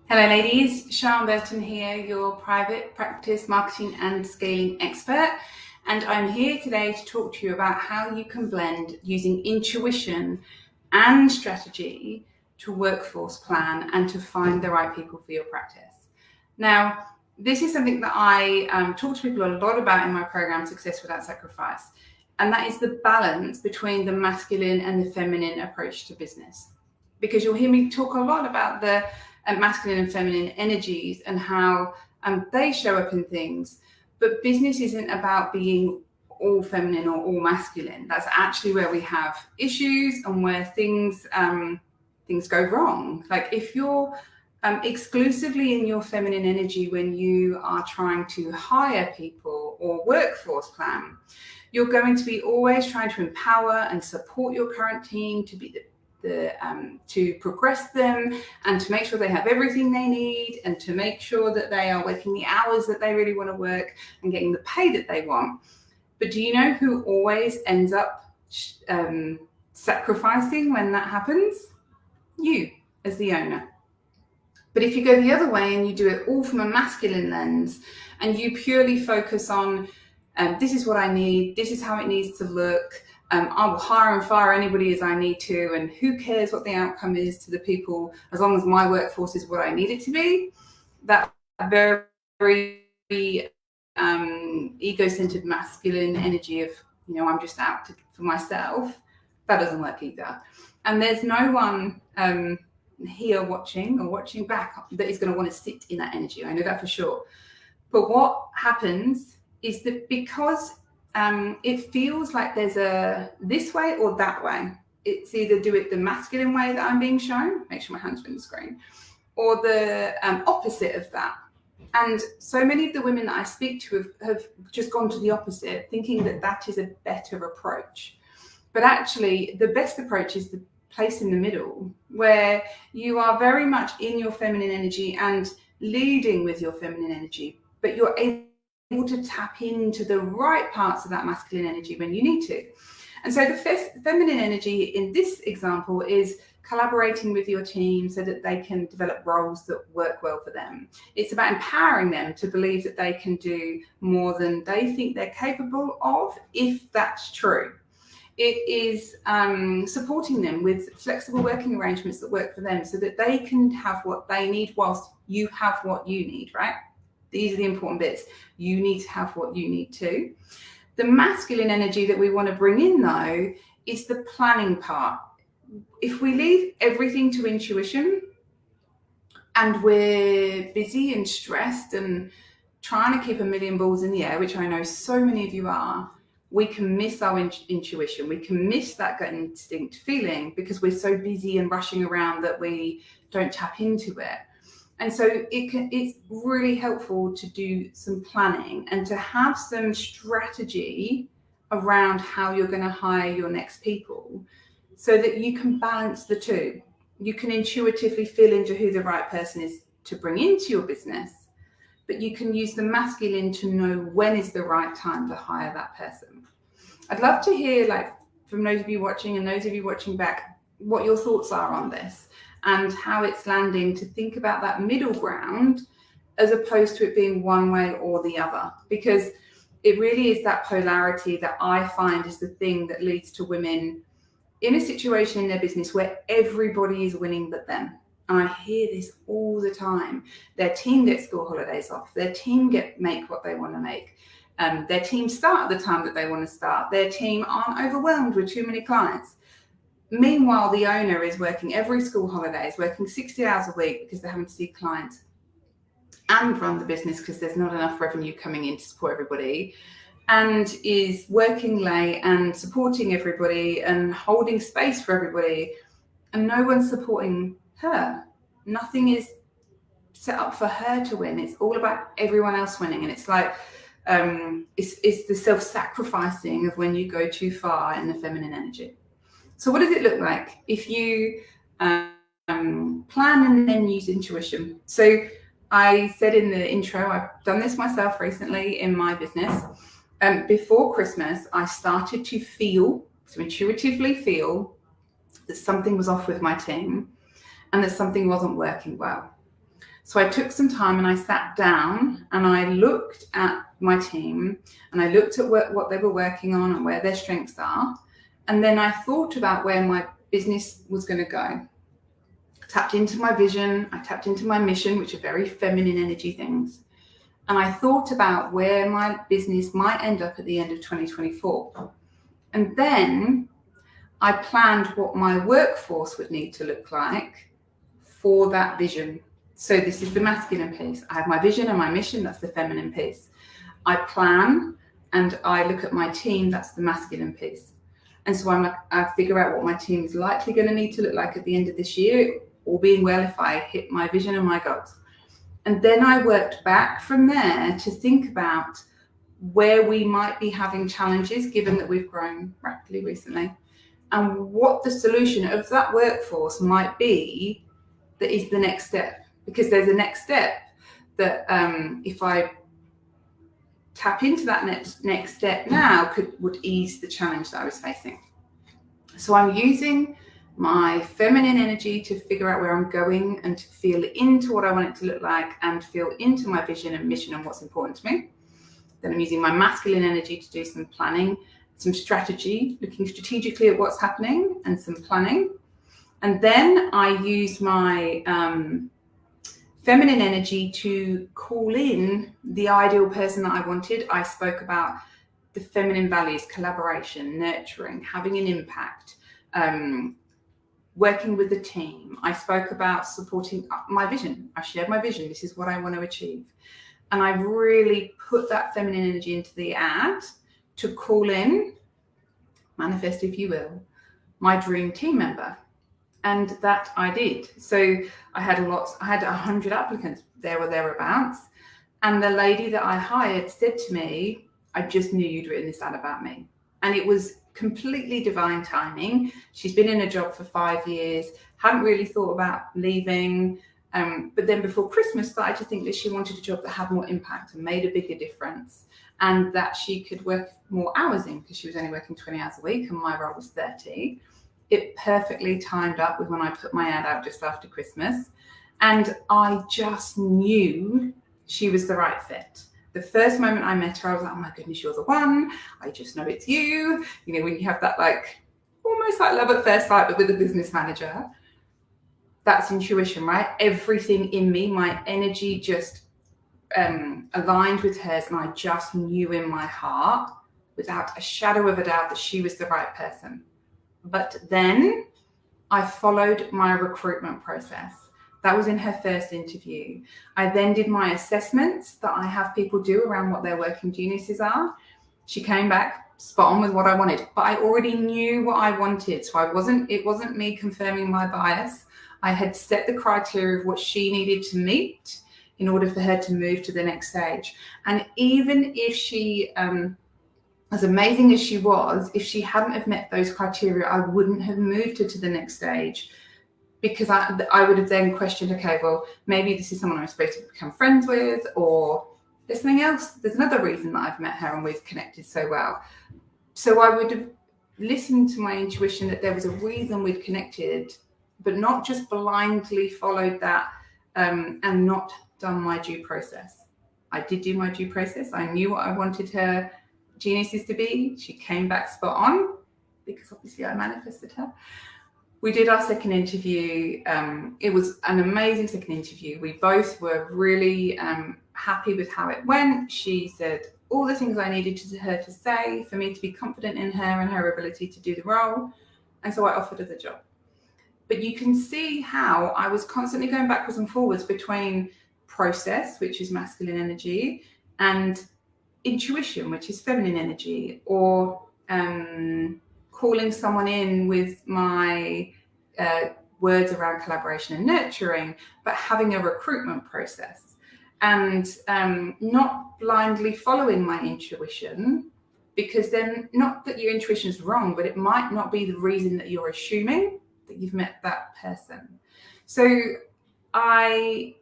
Hello ladies, Sian Burton here, your private practice marketing and scaling expert. And I'm here today to talk to you about how you can blend using intuition and strategy to workforce plan and to find the right people for your practice. Now, this is something that I talk to people a lot about in my program, Success Without Sacrifice. And that is the balance between the masculine and the feminine approach to business. Because you'll hear me talk a lot about the masculine and feminine energies and how they show up in things. But business isn't about being all feminine or all masculine. That's actually where we have issues and where things go wrong. Like if you're exclusively in your feminine energy when you are trying to hire people or workforce plan, you're going to be always trying to empower and support your current team to be to progress them and to make sure they have everything they need and to make sure that they are working the hours that they really want to work and getting the pay that they want. But do you know who always ends up sacrificing when that happens? You, as the owner. But if you go the other way and you do it all from a masculine lens and you purely focus on this is what I need, this is how it needs to look, I will hire and fire anybody as I need to, and who cares what the outcome is to the people as long as my workforce is what I need it to be. That very ego-centered masculine energy of, I'm just out for myself, that doesn't work either. And there's no one here watching or watching back that is going to want to sit in that energy. I know that for sure. But what happens is that because it feels like there's a this way or that way. It's either do it the masculine way that I'm being shown, make sure my hands are in the screen, or the opposite of that. And so many of the women that I speak to have just gone to the opposite, thinking that that is a better approach. But actually, the best approach is the place in the middle, where you are very much in your feminine energy and leading with your feminine energy, but you're able to tap into the right parts of that masculine energy when you need to. And so the feminine energy in this example is collaborating with your team so that they can develop roles that work well for them. It's about empowering them to believe that they can do more than they think they're capable of, if that's true. It is supporting them with flexible working arrangements that work for them so that they can have what they need whilst you have what you need, right? These are the important bits. You need to have what you need too. The masculine energy that we want to bring in, though, is the planning part. If we leave everything to intuition and we're busy and stressed and trying to keep a million balls in the air, which I know so many of you are, we can miss our intuition. We can miss that gut instinct feeling because we're so busy and rushing around that we don't tap into it. And so it's really helpful to do some planning and to have some strategy around how you're going to hire your next people so that you can balance the two. You can intuitively feel into who the right person is to bring into your business, but you can use the masculine to know when is the right time to hire that person. I'd love to hear, from those of you watching and those of you watching back, what your thoughts are on this and how it's landing, to think about that middle ground as opposed to it being one way or the other, because it really is that polarity that I find is the thing that leads to women in a situation in their business where everybody is winning but them. And I hear this all the time. Their team gets school holidays off. Their team make what they want to make. Their team start at the time that they want to start. Their team aren't overwhelmed with too many clients. Meanwhile, the owner is working every school holidays, working 60 hours a week because they're having to see clients and run the business because there's not enough revenue coming in to support everybody, and is working late and supporting everybody and holding space for everybody, and no one's supporting her. Nothing is set up for her to win. It's all about everyone else winning. And it's like, it's the self-sacrificing of when you go too far in the feminine energy. So what does it look like if you plan and then use intuition? So I said in the intro, I've done this myself recently in my business. Before Christmas, I started to intuitively feel that something was off with my team and that something wasn't working well. So I took some time and I sat down and I looked at my team and I looked at what they were working on and where their strengths are. And then I thought about where my business was going to go. I tapped into my vision, I tapped into my mission, which are very feminine energy things. And I thought about where my business might end up at the end of 2024. And then I planned what my workforce would need to look like for that vision. So this is the masculine piece. I have my vision and my mission, that's the feminine piece. I plan and I look at my team, that's the masculine piece. And so I figure out what my team is likely going to need to look like at the end of this year, all being well if I hit my vision and my goals. And then I worked back from there to think about where we might be having challenges, given that we've grown rapidly recently, and what the solution of that workforce might be that is the next step. Because there's a next step that if I tap into that next step now would ease the challenge that I was facing. So I'm using my feminine energy to figure out where I'm going and to feel into what I want it to look like and feel into my vision and mission and what's important to me. Then I'm using my masculine energy to do some planning, some strategy, looking strategically at what's happening and some planning. And then I used my feminine energy to call in the ideal person that I wanted. I spoke about the feminine values, collaboration, nurturing, having an impact, working with the team. I spoke about supporting my vision. I shared my vision. This is what I want to achieve. And I really put that feminine energy into the ad to call in, manifest if you will, my dream team member. And that I did. So I had 100 applicants there or thereabouts. And the lady that I hired said to me, I just knew you'd written this ad about me. And it was completely divine timing. She's been in a job for 5 years, hadn't really thought about leaving. But then before Christmas, started to think that she wanted a job that had more impact and made a bigger difference. And that she could work more hours in because she was only working 20 hours a week and my role was 30. It perfectly timed up with when I put my ad out just after Christmas. And I just knew she was the right fit. The first moment I met her, I was like, oh my goodness, you're the one. I just know it's you. You know, when you have that like, almost like love at first sight, but with a business manager, that's intuition, right? Everything in me, my energy just aligned with hers. And I just knew in my heart, without a shadow of a doubt, that she was the right person. But then I followed my recruitment process. That was in her first interview. I then did my assessments that I have people do around what their working geniuses are. She came back spot on with what I wanted, but I already knew what I wanted. So it wasn't me confirming my bias. I had set the criteria of what she needed to meet in order for her to move to the next stage. And even if she, as amazing as she was, if she hadn't have met those criteria, I wouldn't have moved her to the next stage, because I would have then questioned, okay, well, maybe this is someone I'm supposed to become friends with, or there's something else. There's another reason that I've met her and we've connected so well. So I would have listened to my intuition that there was a reason we'd connected, but not just blindly followed that and not done my due process. I did do my due process. I knew what I wanted her geniuses to be. She came back spot on because obviously I manifested her. We did our second interview. It was an amazing second interview. We both were really happy with how it went. She said all the things I needed her to say for me to be confident in her and her ability to do the role. And so I offered her the job. But you can see how I was constantly going backwards and forwards between process, which is masculine energy, and intuition, which is feminine energy, or calling someone in with my words around collaboration and nurturing, but having a recruitment process and not blindly following my intuition, because then not that your intuition is wrong, but it might not be the reason that you're assuming that you've met that person. So I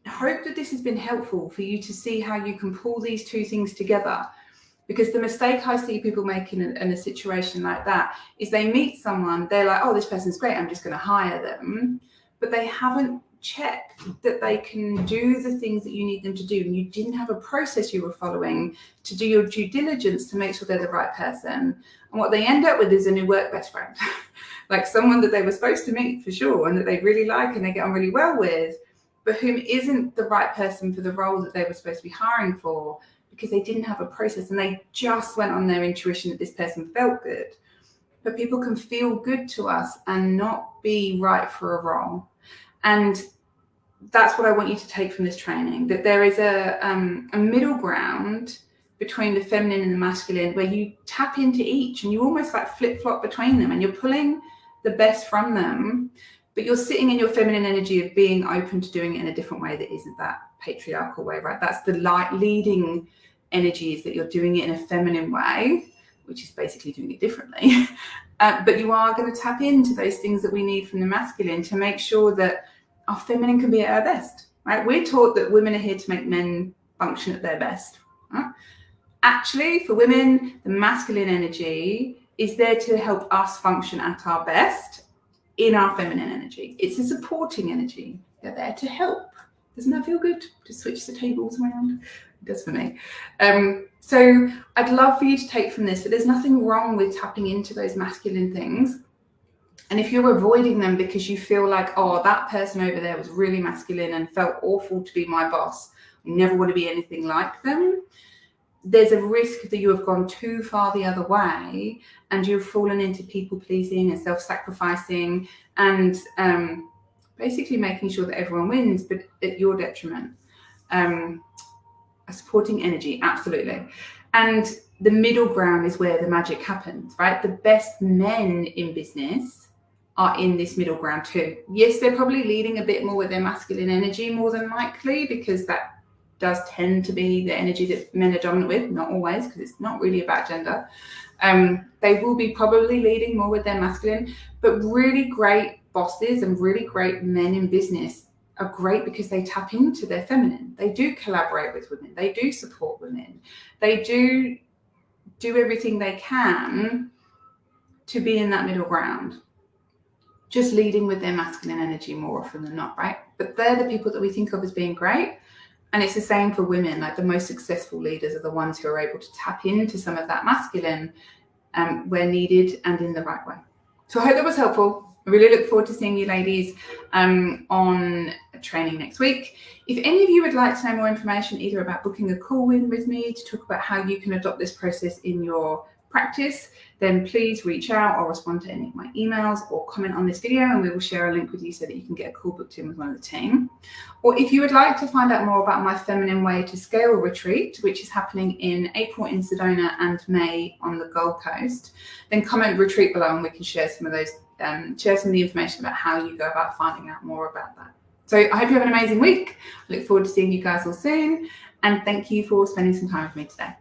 hope that this has been helpful for you to see how you can pull these two things together. Because the mistake I see people make in a situation like that is they meet someone, they're like, oh, this person's great, I'm just going to hire them. But they haven't check that they can do the things that you need them to do, and you didn't have a process you were following to do your due diligence to make sure they're the right person, and what they end up with is a new work best friend, like someone that they were supposed to meet for sure and that they really like and they get on really well with, but whom isn't the right person for the role that they were supposed to be hiring for, because they didn't have a process and they just went on their intuition that this person felt good. But people can feel good to us and not be right for a role. And that's what I want you to take from this training, that there is a middle ground between the feminine and the masculine where you tap into each and you almost like flip-flop between them, and you're pulling the best from them, but you're sitting in your feminine energy of being open to doing it in a different way that isn't that patriarchal way, right? That's the light leading energies, that you're doing it in a feminine way, which is basically doing it differently. But you are going to tap into those things that we need from the masculine to make sure that our feminine can be at our best, right? We're taught that women are here to make men function at their best. Right? Actually, for women, the masculine energy is there to help us function at our best in our feminine energy. It's a supporting energy. They're there to help. Doesn't that feel good to switch the tables around? It does for me. So I'd love for you to take from this that there's nothing wrong with tapping into those masculine things. And if you're avoiding them because you feel like, oh, that person over there was really masculine and felt awful to be my boss, I never want to be anything like them, there's a risk that you have gone too far the other way and you've fallen into people pleasing and self-sacrificing and basically making sure that everyone wins, but at your detriment. A supporting energy, absolutely. And the middle ground is where the magic happens, right? The best men in business are in this middle ground too. Yes, they're probably leading a bit more with their masculine energy more than likely, because that does tend to be the energy that men are dominant with, not always, because it's not really about gender. They will be probably leading more with their masculine, but really great bosses and really great men in business are great because they tap into their feminine. They do collaborate with women. They do support women. They do everything they can to be in that middle ground, just leading with their masculine energy more often than not, right? But they're the people that we think of as being great. And it's the same for women. Like the most successful leaders are the ones who are able to tap into some of that masculine where needed and in the right way. So I hope that was helpful. I really look forward to seeing you ladies on training next week. If any of you would like to know more information either about booking a call in with me to talk about how you can adopt this process in your practice, then please reach out or respond to any of my emails or comment on this video and we will share a link with you so that you can get a call booked in with one of the team. Or if you would like to find out more about my Feminine Way to Scale retreat, which is happening in April in Sedona and May on the Gold Coast, then comment retreat below and we can share some of those, share some of the information about how you go about finding out more about that. So I hope you have an amazing week. I look forward to seeing you guys all soon, and thank you for spending some time with me today.